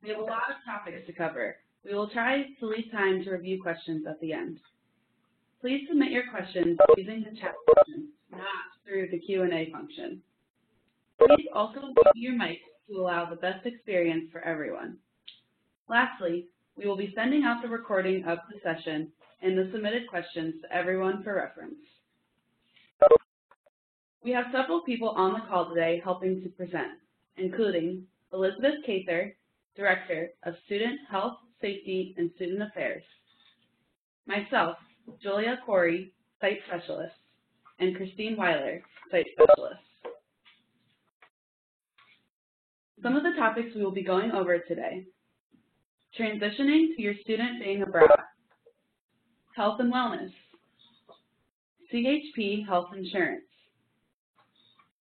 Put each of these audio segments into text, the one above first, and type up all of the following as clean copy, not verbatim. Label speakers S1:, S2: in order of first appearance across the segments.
S1: We have a lot of topics to cover. We will try to leave time to review questions at the end. Please submit your questions using the chat function, not through the Q&A function. Please also mute your mic to allow the best experience for everyone. Lastly, we will be sending out the recording of the session and the submitted questions to everyone for reference. We have several people on the call today helping to present, including Elizabeth Cather, Director of Student Health, Safety, and Student Affairs, myself, Julia Corey, Site Specialist, and Christine Weiler, Site Specialist. Some of the topics we will be going over today: transitioning to your student being abroad, health and wellness, CHP health insurance,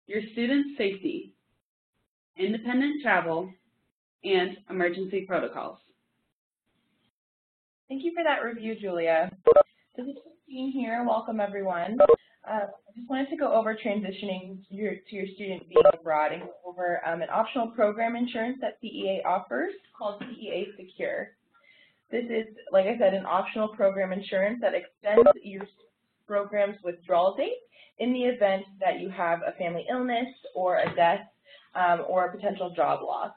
S1: your student safety, independent travel, and emergency protocols.
S2: Thank you for that review, Julia. This is Christine here. Welcome, everyone. I just wanted to go over transitioning to your student being abroad and go over an optional program insurance that CEA offers called CEA Secure. This is, like I said, an optional program insurance that extends your program's withdrawal date in the event that you have a family illness or a death or a potential job loss.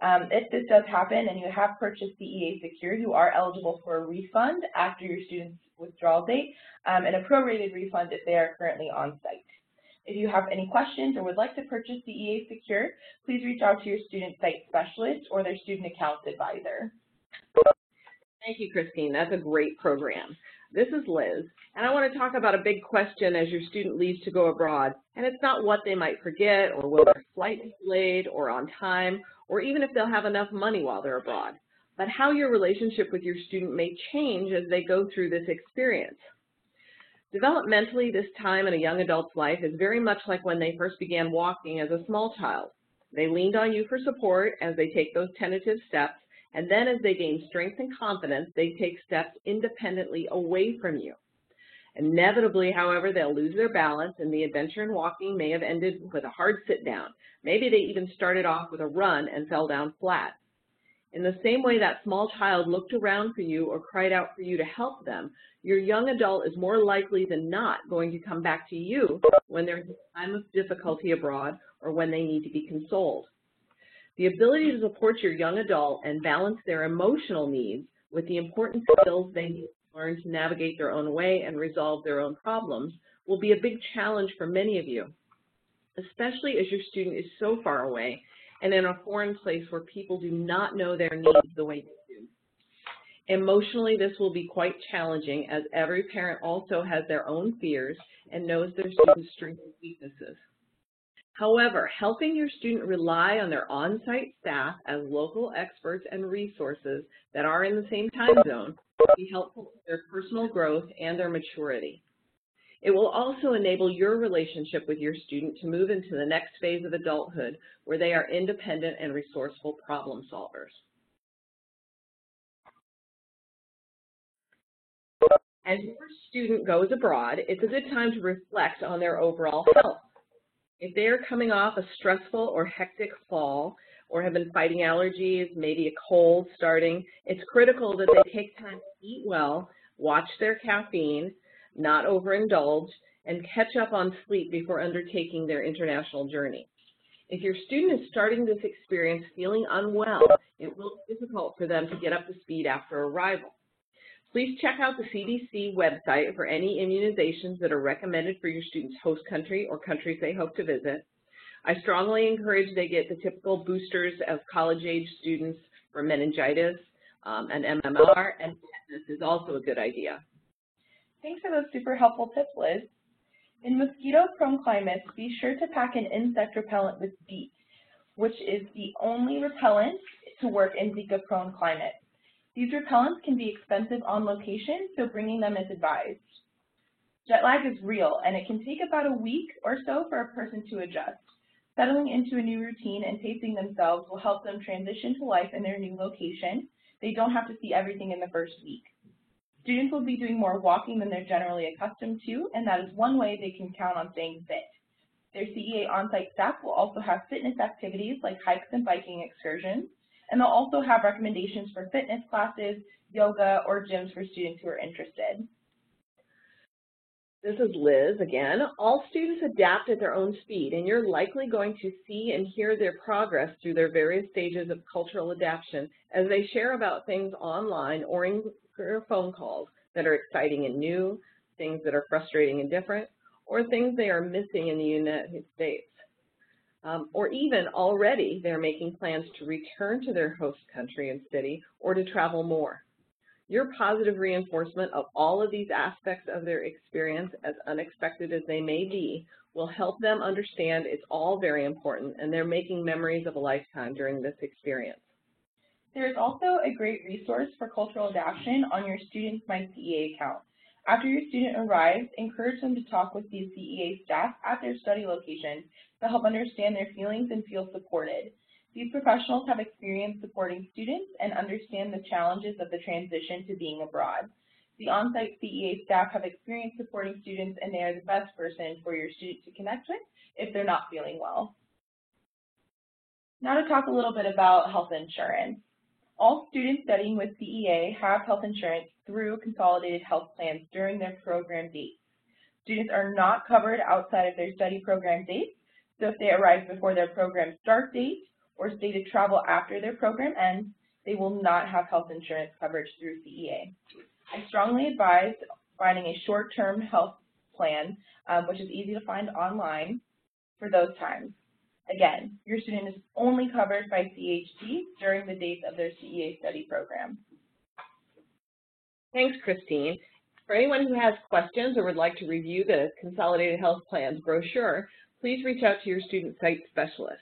S2: If this does happen and you have purchased CEA Secure, you are eligible for a refund after your student's withdrawal date and a prorated refund if they are currently on site. If you have any questions or would like to purchase CEA Secure, please reach out to your student site specialist or their student accounts advisor.
S3: Thank you, Christine. That's a great program. This is Liz, and I want to talk about a big question as your student leaves to go abroad, and it's not what they might forget or will their flight be delayed or on time, or even if they'll have enough money while they're abroad, but how your relationship with your student may change as they go through this experience. Developmentally, this time in a young adult's life is very much like when they first began walking as a small child. They leaned on you for support as they take those tentative steps, and then as they gain strength and confidence, they take steps independently away from you. Inevitably, however, they'll lose their balance, and the adventure in walking may have ended with a hard sit-down. Maybe they even started off with a run and fell down flat. In the same way that small child looked around for you or cried out for you to help them, your young adult is more likely than not going to come back to you when there's a time of difficulty abroad or when they need to be consoled. The ability to support your young adult and balance their emotional needs with the important skills they need to learn to navigate their own way and resolve their own problems will be a big challenge for many of you, especially as your student is so far away and in a foreign place where people do not know their needs the way you do. Emotionally, this will be quite challenging as every parent also has their own fears and knows their student's strengths and weaknesses. However, helping your student rely on their on-site staff as local experts and resources that are in the same time zone will be helpful to their personal growth and their maturity. It will also enable your relationship with your student to move into the next phase of adulthood where they are independent and resourceful problem solvers. As your student goes abroad, it's a good time to reflect on their overall health. If they are coming off a stressful or hectic fall or have been fighting allergies, maybe a cold starting, it's critical that they take time to eat well, watch their caffeine, not overindulge, and catch up on sleep before undertaking their international journey. If your student is starting this experience feeling unwell, it will be difficult for them to get up to speed after arrival. Please check out the CDC website for any immunizations that are recommended for your student's host country or countries they hope to visit. I strongly encourage they get the typical boosters of college-age students for meningitis and MMR, and tetanus is also a good idea.
S2: Thanks for those super helpful tips, Liz. In mosquito-prone climates, be sure to pack an insect repellent with DEET, which is the only repellent to work in Zika-prone climates. These repellents can be expensive on location, so bringing them is advised. Jet lag is real, and it can take about a week or so for a person to adjust. Settling into a new routine and pacing themselves will help them transition to life in their new location. They don't have to see everything in the first week. Students will be doing more walking than they're generally accustomed to, and that is one way they can count on staying fit. Their CEA on-site staff will also have fitness activities like hikes and biking excursions, And they'll also have recommendations for fitness classes, yoga, or gyms for students who are interested.
S3: This is Liz again. All students adapt at their own speed, and you're likely going to see and hear their progress through their various stages of cultural adaptation as they share about things online or in their phone calls that are exciting and new, things that are frustrating and different, or things they are missing in the United States. Or even already they're making plans to return to their host country and city or to travel more. Your positive reinforcement of all of these aspects of their experience, as unexpected as they may be, will help them understand it's all very important and they're making memories of a lifetime during this experience.
S2: There is also a great resource for cultural adaptation on your Students My CEA account. After your student arrives, encourage them to talk with the CEA staff at their study location to help understand their feelings and feel supported. These professionals have experience supporting students and understand the challenges of the transition to being abroad. The on-site CEA staff have experience supporting students, and they are the best person for your student to connect with if they're not feeling well. Now to talk a little bit about health insurance. All students studying with CEA have health insurance through consolidated health plans during their program dates. Students are not covered outside of their study program dates, so if they arrive before their program start date or stay to travel after their program ends, they will not have health insurance coverage through CEA. I strongly advise finding a short-term health plan, which is easy to find online for those times. Again, your student is only covered by CHP during the dates of their CEA study program.
S3: Thanks, Christine. For anyone who has questions or would like to review the Consolidated Health Plans brochure, please reach out to your student site specialist.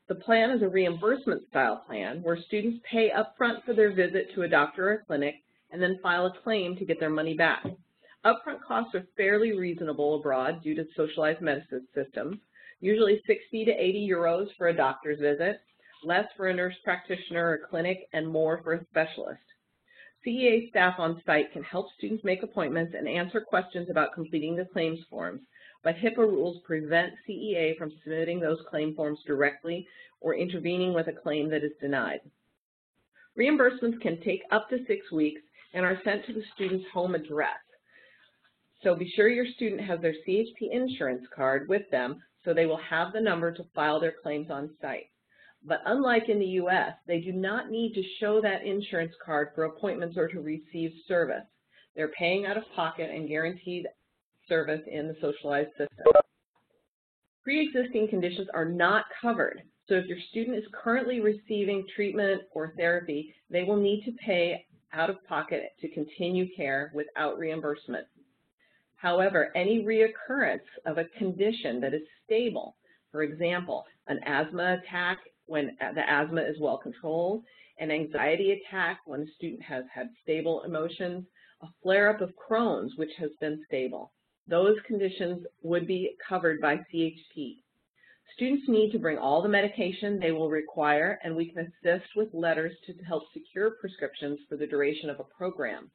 S3: The plan is a reimbursement style plan where students pay upfront for their visit to a doctor or a clinic and then file a claim to get their money back. Upfront costs are fairly reasonable abroad due to socialized medicine systems, usually 60 to 80 euros for a doctor's visit, less for a nurse practitioner or clinic, and more for a specialist. CEA staff on site can help students make appointments and answer questions about completing the claims forms, but HIPAA rules prevent CEA from submitting those claim forms directly or intervening with a claim that is denied. Reimbursements can take up to 6 weeks and are sent to the student's home address. So be sure your student has their CHP insurance card with them so they will have the number to file their claims on site. But unlike in the U.S., they do not need to show that insurance card for appointments or to receive service. They're paying out of pocket and guaranteed service in the socialized system. Pre-existing conditions are not covered, so if your student is currently receiving treatment or therapy, they will need to pay out of pocket to continue care without reimbursement. However, any reoccurrence of a condition that is stable, for example, an asthma attack when the asthma is well controlled, an anxiety attack when a student has had stable emotions, a flare-up of Crohn's which has been stable, those conditions would be covered by CHP. Students need to bring all the medication they will require, and we can assist with letters to help secure prescriptions for the duration of a program.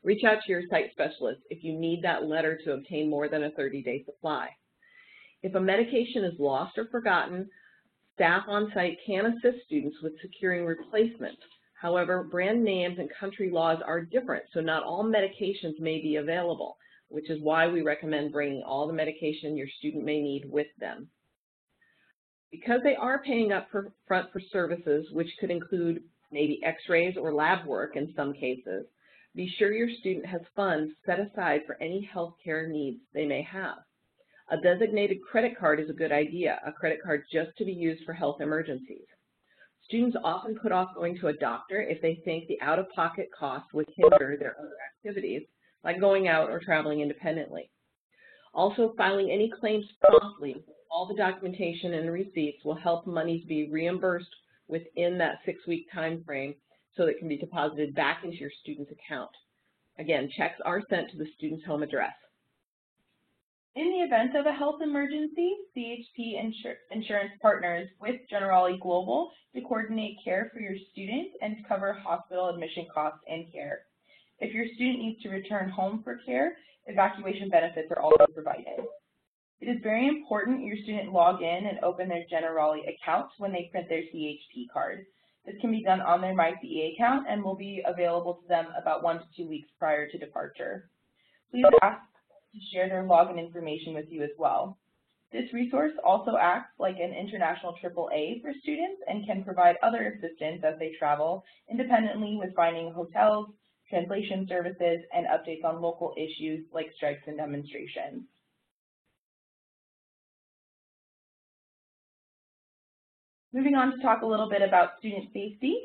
S3: Reach out to your site specialist if you need that letter to obtain more than a 30-day supply. If a medication is lost or forgotten, staff on site can assist students with securing replacements. However, brand names and country laws are different, so not all medications may be available, which is why we recommend bringing all the medication your student may need with them. Because they are paying up front for services, which could include maybe x-rays or lab work in some cases, be sure your student has funds set aside for any health care needs they may have. A designated credit card is a good idea, a credit card just to be used for health emergencies. Students often put off going to a doctor if they think the out-of-pocket costs would hinder their other activities, like going out or traveling independently. Also, filing any claims promptly, all the documentation and receipts will help monies be reimbursed within that 6-week time frame so that it can be deposited back into your student's account. Again, checks are sent to the student's home address.
S2: In the event of a health emergency, CHP insurance partners with Generali Global to coordinate care for your student and to cover hospital admission costs and care. If your student needs to return home for care, evacuation benefits are also provided. It is very important your student log in and open their Generali account when they print their CHP card. This can be done on their MyCEA account and will be available to them about 1 to 2 weeks prior to departure. Please ask to share their login information with you as well. This resource also acts like an international AAA for students and can provide other assistance as they travel independently with finding hotels, translation services, and updates on local issues like strikes and demonstrations. Moving on to talk a little bit about student safety.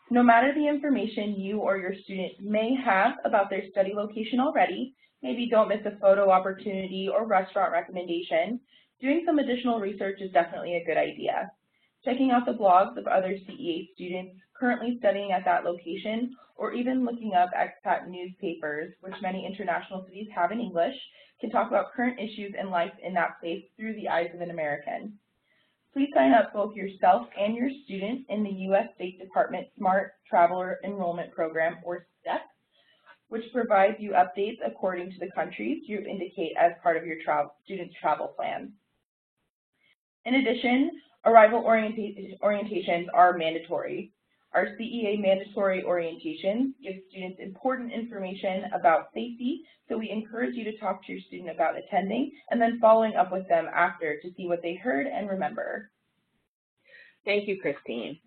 S2: No matter the information you or your student may have about their study location already, maybe don't miss a photo opportunity or restaurant recommendation, doing some additional research is definitely a good idea. Checking out the blogs of other CEA students currently studying at that location, or even looking up expat newspapers, which many international cities have in English, can talk about current issues and life in that place through the eyes of an American. Please sign up both yourself and your student in the U.S. State Department Smart Traveler Enrollment Program, or STEP, which provides you updates according to the countries you indicate as part of your student's travel plan. In addition, arrival orientations are mandatory. Our CEA mandatory orientations give students important information about safety, so we encourage you to talk to your student about attending and then following up with them after to see what they heard and remember.
S3: Thank you, Christine.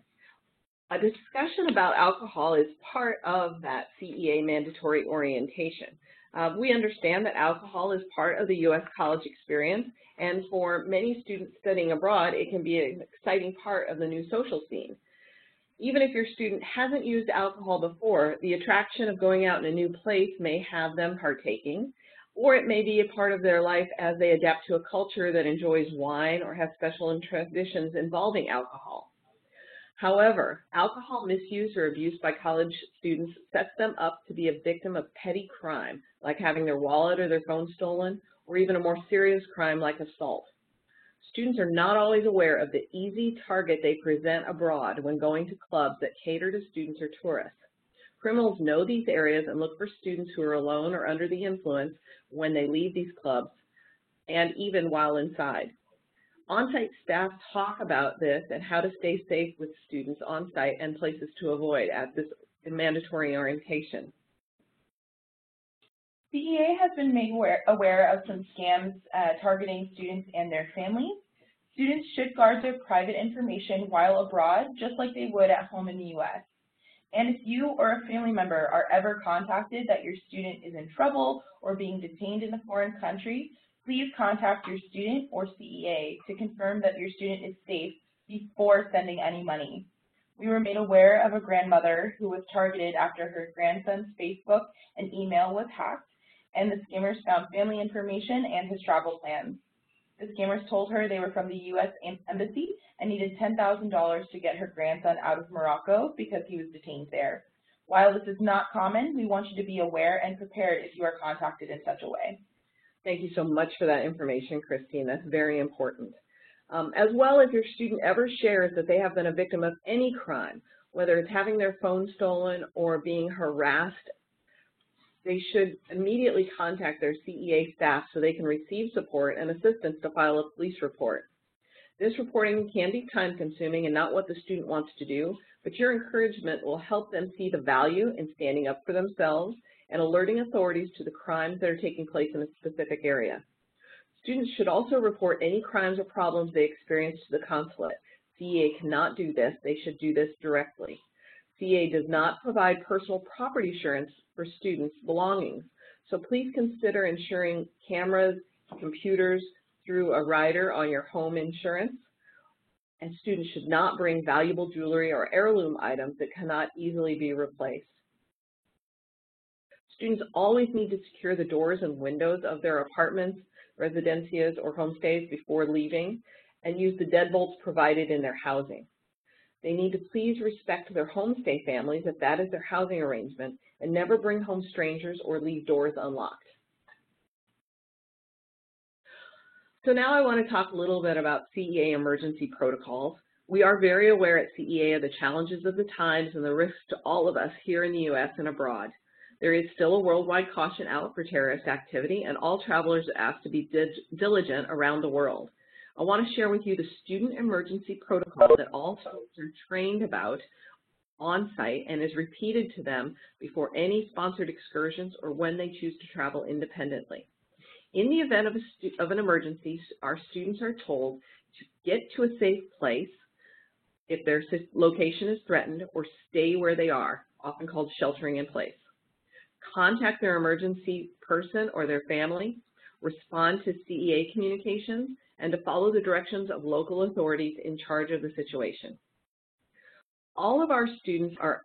S3: A discussion about alcohol is part of that CEA mandatory orientation. We understand that alcohol is part of the U.S. college experience, and for many students studying abroad, it can be an exciting part of the new social scene. Even if your student hasn't used alcohol before, the attraction of going out in a new place may have them partaking, or it may be a part of their life as they adapt to a culture that enjoys wine or has special traditions involving alcohol. However, alcohol misuse or abuse by college students sets them up to be a victim of petty crime, like having their wallet or their phone stolen, or even a more serious crime like assault. Students are not always aware of the easy target they present abroad when going to clubs that cater to students or tourists. Criminals know these areas and look for students who are alone or under the influence when they leave these clubs, and even while inside. On-site staff talk about this and how to stay safe with students on-site and places to avoid at this mandatory orientation.
S2: CEA has been made aware of some scams targeting students and their families. Students should guard their private information while abroad, just like they would at home in the U.S. And if you or a family member are ever contacted that your student is in trouble or being detained in a foreign country, please contact your student or CEA to confirm that your student is safe before sending any money. We were made aware of a grandmother who was targeted after her grandson's Facebook and email was hacked, and the scammers found family information and his travel plans. The scammers told her they were from the U.S. Embassy and needed $10,000 to get her grandson out of Morocco because he was detained there. While this is not common, we want you to be aware and prepared if you are contacted in such a way.
S3: Thank you so much for that information, Christine. That's very important. As well, if your student ever shares that they have been a victim of any crime, whether it's having their phone stolen or being harassed, they should immediately contact their CEA staff so they can receive support and assistance to file a police report. This reporting can be time-consuming and not what the student wants to do, but your encouragement will help them see the value in standing up for themselves and alerting authorities to the crimes that are taking place in a specific area. Students should also report any crimes or problems they experience to the consulate. CEA cannot do this. They should do this directly. CEA does not provide personal property insurance for students' belongings, so please consider insuring cameras, computers through a rider on your home insurance. And students should not bring valuable jewelry or heirloom items that cannot easily be replaced. Students always need to secure the doors and windows of their apartments, residencias, or homestays before leaving, and use the deadbolts provided in their housing. They need to please respect their homestay families if that is their housing arrangement, and never bring home strangers or leave doors unlocked. So now I want to talk a little bit about CEA emergency protocols. We are very aware at CEA of the challenges of the times and the risks to all of us here in the U.S. and abroad. There is still a worldwide caution out for terrorist activity, and all travelers are asked to be diligent around the world. I want to share with you the student emergency protocol that all students are trained about on site and is repeated to them before any sponsored excursions or when they choose to travel independently. In the event of an emergency, our students are told to get to a safe place if their location is threatened, or stay where they are, often called sheltering in place. Contact their emergency person or their family, respond to CEA communications, and to follow the directions of local authorities in charge of the situation. All of our students are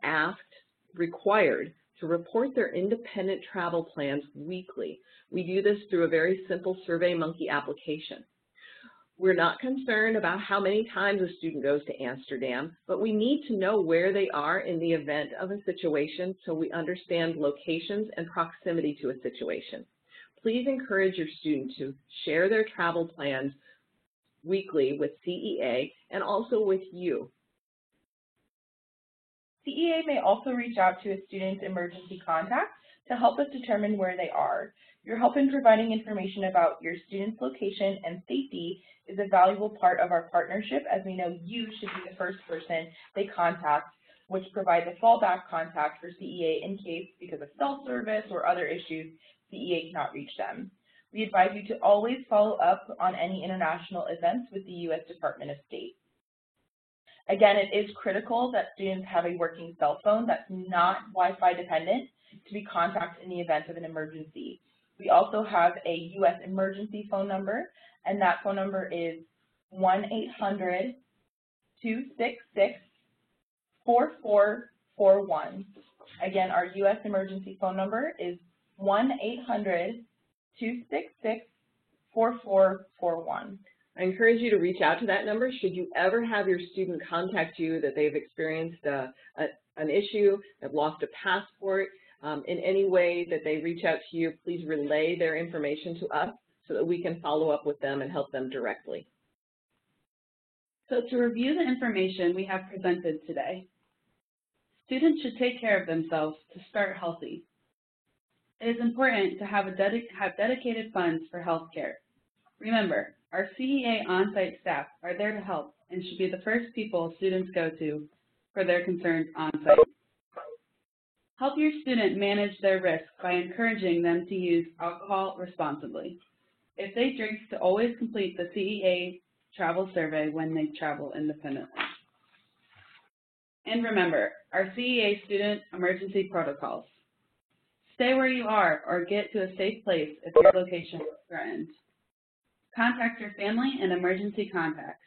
S3: required to report their independent travel plans weekly. We do this through a very simple SurveyMonkey application. We're not concerned about how many times a student goes to Amsterdam, but we need to know where they are in the event of a situation so we understand locations and proximity to a situation. Please encourage your student to share their travel plans weekly with CEA and also with you.
S2: CEA may also reach out to a student's emergency contact to help us determine where they are. Your help in providing information about your student's location and safety is a valuable part of our partnership, as we know you should be the first person they contact, which provides a fallback contact for CEA in case, because of cell service or other issues, CEA cannot reach them. We advise you to always follow up on any international events with the U.S. Department of State. Again, it is critical that students have a working cell phone that's not Wi-Fi dependent to be contacted in the event of an emergency. We also have a U.S. emergency phone number, and that phone number is 1-800-266-4441. Again, our U.S. emergency phone number is 1-800-266-4441.
S3: I encourage you to reach out to that number should you ever have your student contact you that they've experienced an issue, have lost a passport. In any way that they reach out to you, please relay their information to us so that we can follow up with them and help them directly.
S1: So to review the information we have presented today, students should take care of themselves to start healthy. It is important to have dedicated funds for health care. Remember, our CEA on-site staff are there to help and should be the first people students go to for their concerns on-site. Help your student manage their risk by encouraging them to use alcohol responsibly. If they drink, to always complete the CEA travel survey when they travel independently. And remember, our CEA student emergency protocols. Stay where you are or get to a safe place if your location is threatened. Contact your family and emergency contacts.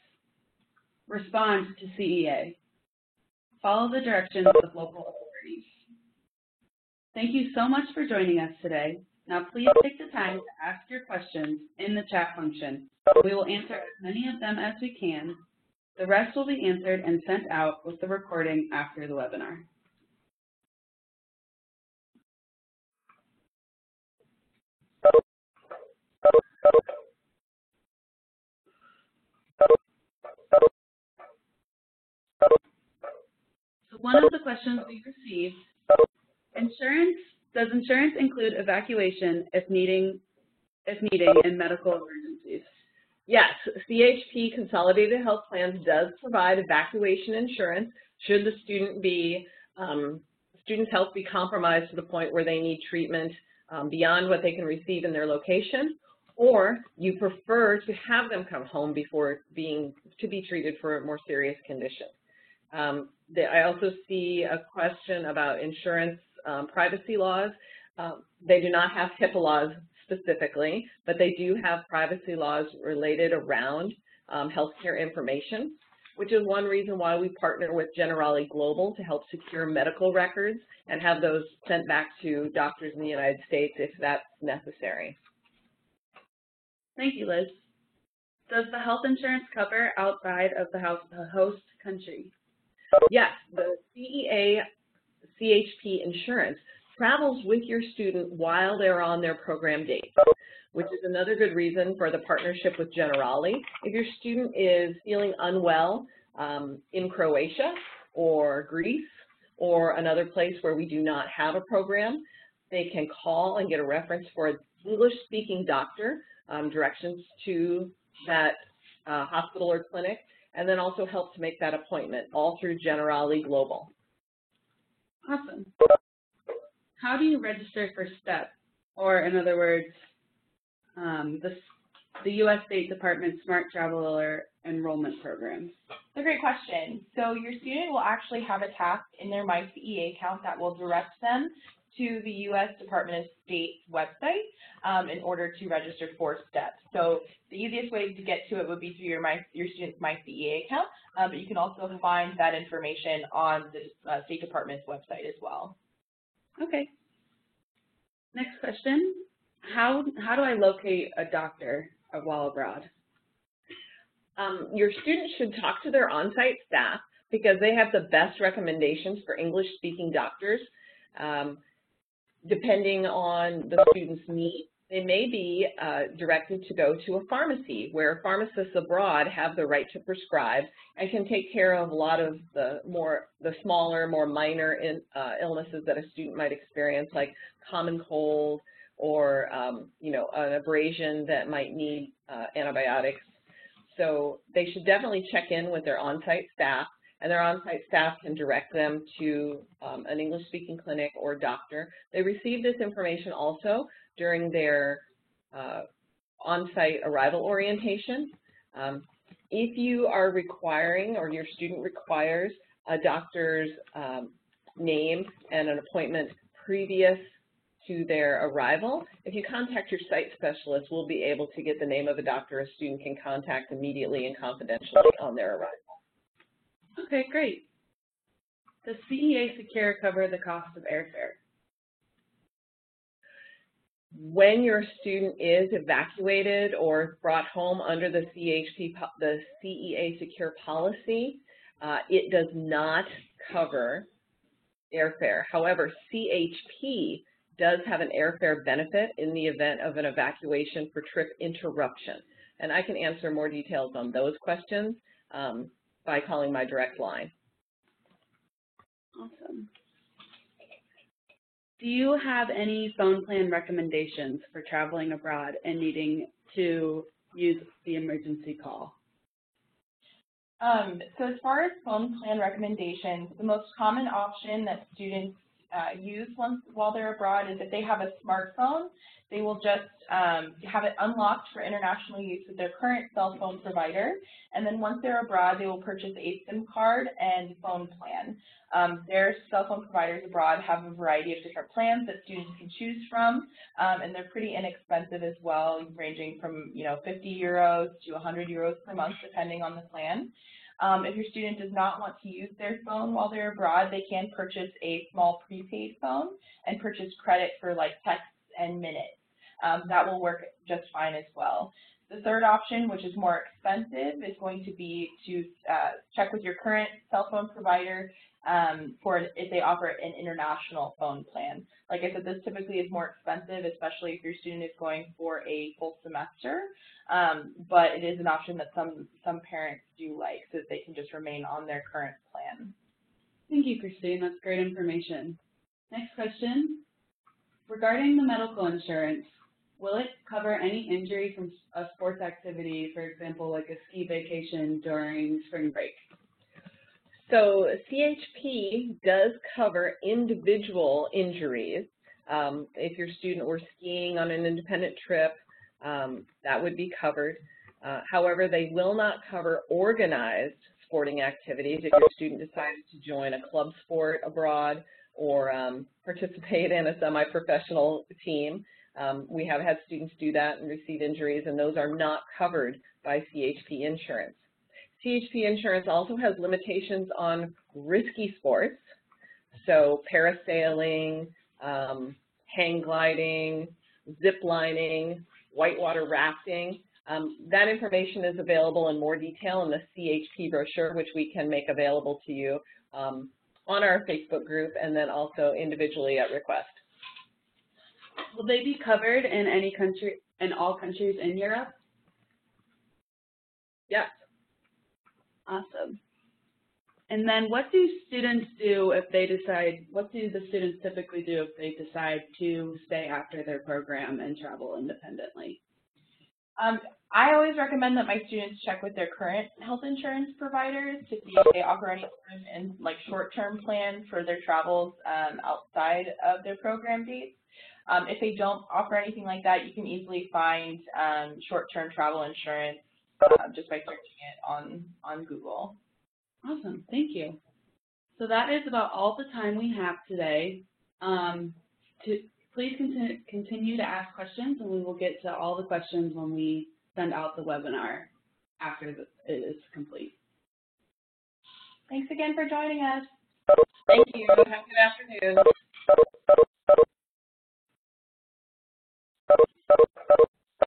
S1: Respond to CEA. Follow the directions of local authorities. Thank you so much for joining us today. Now please take the time to ask your questions in the chat function. We will answer as many of them as we can. The rest will be answered and sent out with the recording after the webinar. So one of the questions we received, does insurance include evacuation if needing in medical emergencies?
S3: Yes, CHP Consolidated Health Plans does provide evacuation insurance should the student's health be compromised to the point where they need treatment beyond what they can receive in their location, or you prefer to have them come home before to be treated for a more serious condition. I also see a question about insurance privacy laws. They do not have HIPAA laws specifically, but they do have privacy laws related around healthcare information, which is one reason why we partner with Generali Global to help secure medical records and have those sent back to doctors in the United States if that's necessary.
S1: Thank you, Liz. Does the health insurance cover outside of the host country?
S3: Yes, the CEA CHP insurance travels with your student while they're on their program dates, which is another good reason for the partnership with Generali. If your student is feeling unwell in Croatia or Greece or another place where we do not have a program, they can call and get a reference for an English-speaking doctor, directions to that hospital or clinic, and then also help to make that appointment, all through Generali Global.
S1: Awesome. How do you register for STEP, or in other words, the U.S. State Department Smart Traveler Enrollment Program?
S2: It's a great question. So your student will actually have a task in their MyCEA account that will direct them to the U.S. Department of State's website in order to register for STEP. So the easiest way to get to it would be through your student's MyCEA account, but you can also find that information on the State Department's website as well.
S1: Okay. Next question. How do I locate a doctor while abroad?
S3: Your students should talk to their on-site staff because they have the best recommendations for English-speaking doctors. Depending on the student's needs, they may be directed to go to a pharmacy where pharmacists abroad have the right to prescribe and can take care of a lot of the smaller, more minor illnesses that a student might experience, like common cold or an abrasion that might need antibiotics. So they should definitely check in with their on-site staff, and their on-site staff can direct them to an English-speaking clinic or doctor. They receive this information also during their on-site arrival orientation. If you are requiring, or your student requires, a doctor's name and an appointment previous to their arrival, if you contact your site specialist, we'll be able to get the name of a doctor a student can contact immediately and confidentially on their arrival.
S1: Okay, great. Does CEA Secure cover the cost of airfare?
S3: When your student is evacuated or brought home under the CEA Secure policy, it does not cover airfare. However, CHP does have an airfare benefit in the event of an evacuation for trip interruption. And I can answer more details on those questions by calling my direct line.
S1: Awesome. Do you have any phone plan recommendations for traveling abroad and needing to use the emergency call?
S2: So as far as phone plan recommendations, the most common option that students use while they're abroad is if they have a smartphone, they will just have it unlocked for international use with their current cell phone provider, and then once they're abroad, they will purchase a SIM card and phone plan. Their cell phone providers abroad have a variety of different plans that students can choose from, and they're pretty inexpensive as well, ranging from 50 euros to 100 euros per month, depending on the plan. If your student does not want to use their phone while they're abroad, they can purchase a small prepaid phone and purchase credit for like texts and minutes. That will work just fine as well. The third option, which is more expensive, is going to be to check with your current cell phone provider for if they offer an international phone plan. Like I said, this typically is more expensive, especially if your student is going for a full semester, but it is an option that some parents do like, so that they can just remain on their current plan.
S1: Thank you, Christine. That's great information. Next question. Regarding the medical insurance, will it cover any injury from a sports activity, for example, like a ski vacation during spring break?
S3: So CHP does cover individual injuries. If your student were skiing on an independent trip, that would be covered. However, they will not cover organized sporting activities if your student decided to join a club sport abroad or participate in a semi-professional team. We have had students do that and receive injuries, and those are not covered by CHP insurance. CHP insurance also has limitations on risky sports, so parasailing, hang gliding, zip lining, whitewater rafting. That information is available in more detail in the CHP brochure, which we can make available to you on our Facebook group and then also individually at request.
S1: Will they be covered in any country, in all countries in Europe?
S3: Yes.
S1: Awesome. And then what do students do if they decide, what do the students typically do if they decide to stay after their program and travel independently?
S2: I always recommend that my students check with their current health insurance providers to see if they offer any sort of like short-term plan for their travels outside of their program dates. If they don't offer anything like that, you can easily find short-term travel insurance just by searching it on Google.
S1: Awesome, thank you. So that is about all the time we have today. Please continue to ask questions, and we will get to all the questions when we send out the webinar after it is complete.
S2: Thanks again for joining us.
S3: Thank you. Have a good afternoon.